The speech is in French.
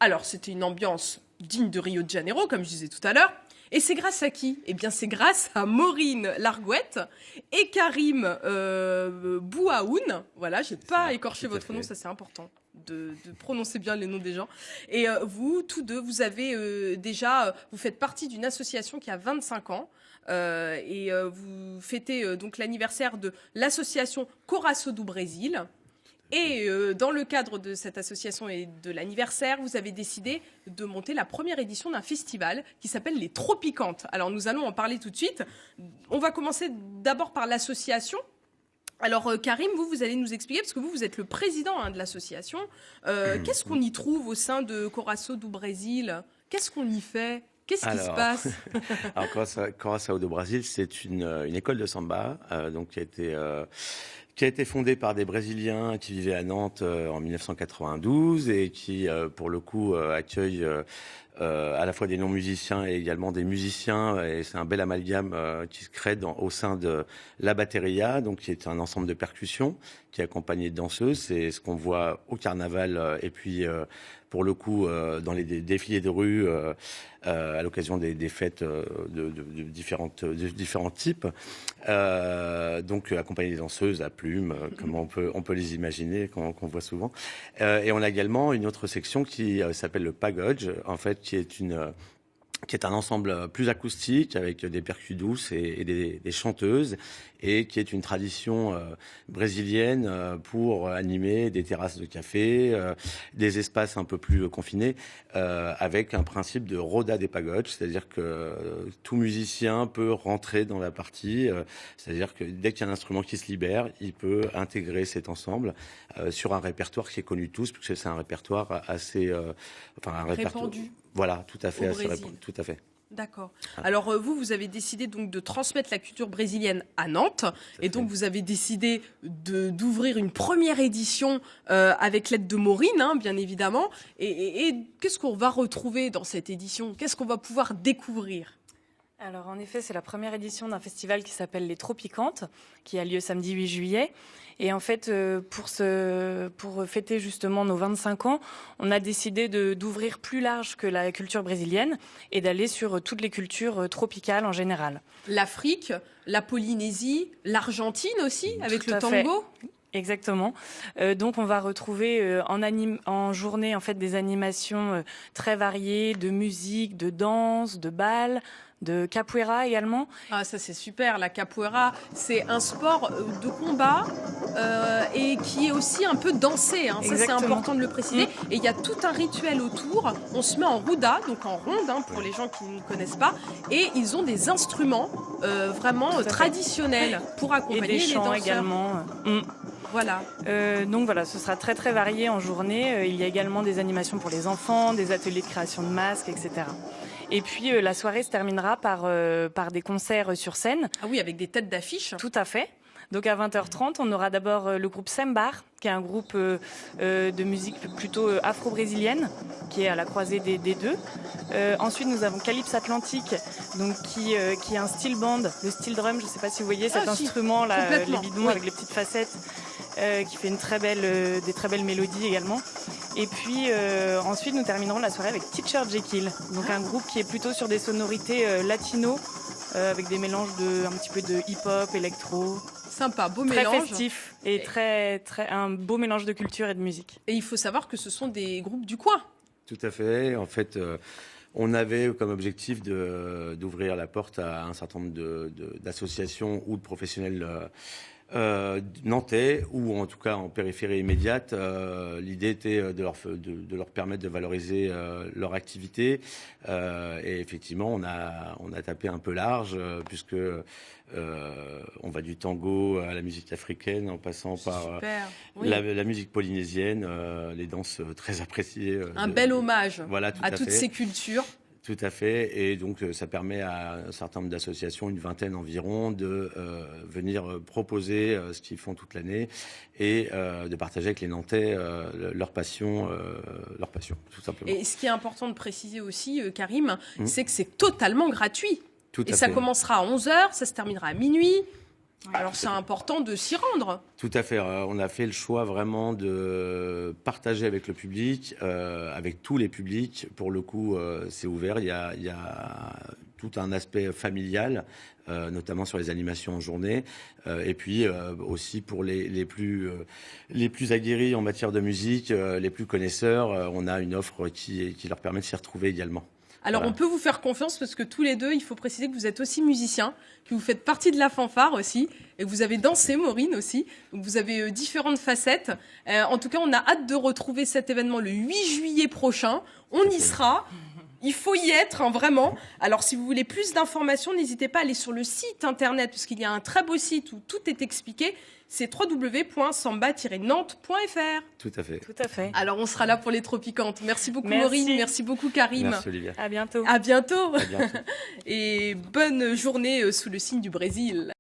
Alors, c'était une ambiance digne de Rio de Janeiro, comme je disais tout à l'heure. Et c'est grâce à qui? Eh bien, c'est grâce à Maureen Largouette et Karim Bouaoun. Voilà, j'ai pas écorché votre nom, ça c'est important de prononcer bien les noms des gens. Et vous, tous deux, vous avez vous faites partie d'une association qui a 25 ans. Vous fêtez donc l'anniversaire de l'association Coração do Brasil. Et dans le cadre de cette association et de l'anniversaire, vous avez décidé de monter la première édition d'un festival qui s'appelle les Tropicantes. Alors nous allons en parler tout de suite. On va commencer d'abord par l'association. Alors Karim, vous allez nous expliquer, parce que vous êtes le président de l'association. Qu'est-ce qu'on y trouve au sein de Coração do Brasil? Qu'est-ce qu'on y fait? Qu'est-ce qui se passe? Alors, Coração do Brasil, c'est une école de samba donc qui a été fondée par des Brésiliens qui vivaient à Nantes en 1992 et qui, pour le coup, accueille à la fois des non-musiciens et également des musiciens. Et c'est un bel amalgame qui se crée au sein de la Bateria, donc qui est un ensemble de percussions qui est accompagné de danseuses. C'est ce qu'on voit au carnaval et puis pour le coup dans les défilés de rue à l'occasion des fêtes de différents types. Donc accompagné des danseuses à plumes, comme on peut les imaginer, qu'on voit souvent. Et on a également une autre section qui s'appelle le pagode, en fait, qui est un ensemble plus acoustique avec des percus douces et des chanteuses, et qui est une tradition brésilienne pour animer des terrasses de café, des espaces un peu plus confinés, avec un principe de roda des pagodes, c'est-à-dire que tout musicien peut rentrer dans la partie, c'est-à-dire que dès qu'il y a un instrument qui se libère, il peut intégrer cet ensemble sur un répertoire qui est connu de tous, puisque c'est un répertoire assez... répandu. Voilà, tout à fait. Tout à fait. D'accord. Alors vous avez décidé donc de transmettre la culture brésilienne à Nantes, et donc vous avez décidé d'ouvrir une première édition avec l'aide de Maureen, bien évidemment. Et qu'est-ce qu'on va retrouver dans cette édition? Qu'est-ce qu'on va pouvoir découvrir? Alors en effet, c'est la première édition d'un festival qui s'appelle les Tropicantes, qui a lieu samedi 8 juillet. Et en fait, pour fêter justement nos 25 ans, on a décidé d'ouvrir plus large que la culture brésilienne et d'aller sur toutes les cultures tropicales en général. L'Afrique, la Polynésie, l'Argentine aussi, avec le tango. Fait. Exactement. Donc on va retrouver en journée en fait des animations très variées de musique, de danse, de bal, de capoeira également. Ah, ça c'est super, la capoeira, c'est un sport de combat et qui est aussi un peu dansé, ça c'est important de le préciser. Et il y a tout un rituel autour, on se met en ruda, donc en ronde pour les gens qui ne connaissent pas, et ils ont des instruments vraiment traditionnels pour accompagner les danseurs. Et des chants également. Voilà. Donc voilà, ce sera très très varié en journée. Il y a également des animations pour les enfants, des ateliers de création de masques, etc. Et puis la soirée se terminera par des concerts sur scène. Ah oui, avec des têtes d'affiche. Tout à fait. Donc à 20h30, on aura d'abord le groupe Sembar, qui est un groupe de musique plutôt afro-brésilienne, qui est à la croisée des deux. Ensuite, nous avons Calypse Atlantique, donc qui est un steel band, le steel drum. Je ne sais pas si vous voyez cet instrument là, les bidons avec les petites facettes, qui fait des très belles mélodies également. Et puis ensuite, nous terminerons la soirée avec Teacher Jekyll, donc un groupe qui est plutôt sur des sonorités latino, avec des mélanges un petit peu de hip-hop, électro. Sympa, beau mélange. Très festif et un beau mélange de culture et de musique. Et il faut savoir que ce sont des groupes du coin. Tout à fait. En fait, on avait comme objectif d'ouvrir la porte à un certain nombre d'associations ou de professionnels nantais, ou en tout cas en périphérie immédiate. L'idée était de leur permettre de valoriser leur activité. Et effectivement, on a tapé un peu large, puisque on va du tango à la musique africaine, en passant par la musique polynésienne, les danses très appréciées. Un bel hommage à toutes fait. ces cultures. Tout à fait, et donc ça permet à un certain nombre d'associations, une vingtaine environ, de venir proposer ce qu'ils font toute l'année et de partager avec les Nantais leur passion, tout simplement. Et ce qui est important de préciser aussi, Karim, c'est que c'est totalement gratuit. Ça commencera à 11h, ça se terminera à minuit. Alors c'est important de s'y rendre. Tout à fait. On a fait le choix vraiment de partager avec le public, avec tous les publics. Pour le coup, c'est ouvert. Il y a tout un aspect familial, notamment sur les animations en journée. Et puis aussi pour les plus aguerris en matière de musique, les plus connaisseurs, on a une offre qui leur permet de s'y retrouver également. Alors Voilà. on peut vous faire confiance parce que tous les deux, il faut préciser que vous êtes aussi musiciens, que vous faites partie de la fanfare aussi, et que vous avez dansé, Maureen aussi. Donc vous avez différentes facettes. En tout cas, on a hâte de retrouver cet événement le 8 juillet prochain. On y sera. Il faut y être, hein, vraiment. Alors, si vous voulez plus d'informations, n'hésitez pas à aller sur le site internet, puisqu'il y a un très beau site où tout est expliqué. C'est www.samba-nantes.fr. Tout à fait. Tout à fait. Alors, on sera là pour les Tropicantes. Merci beaucoup, Merci. Maureen. Merci beaucoup, Karim. Merci Olivia. À bientôt. À bientôt. À bientôt. Et bonne journée sous le signe du Brésil.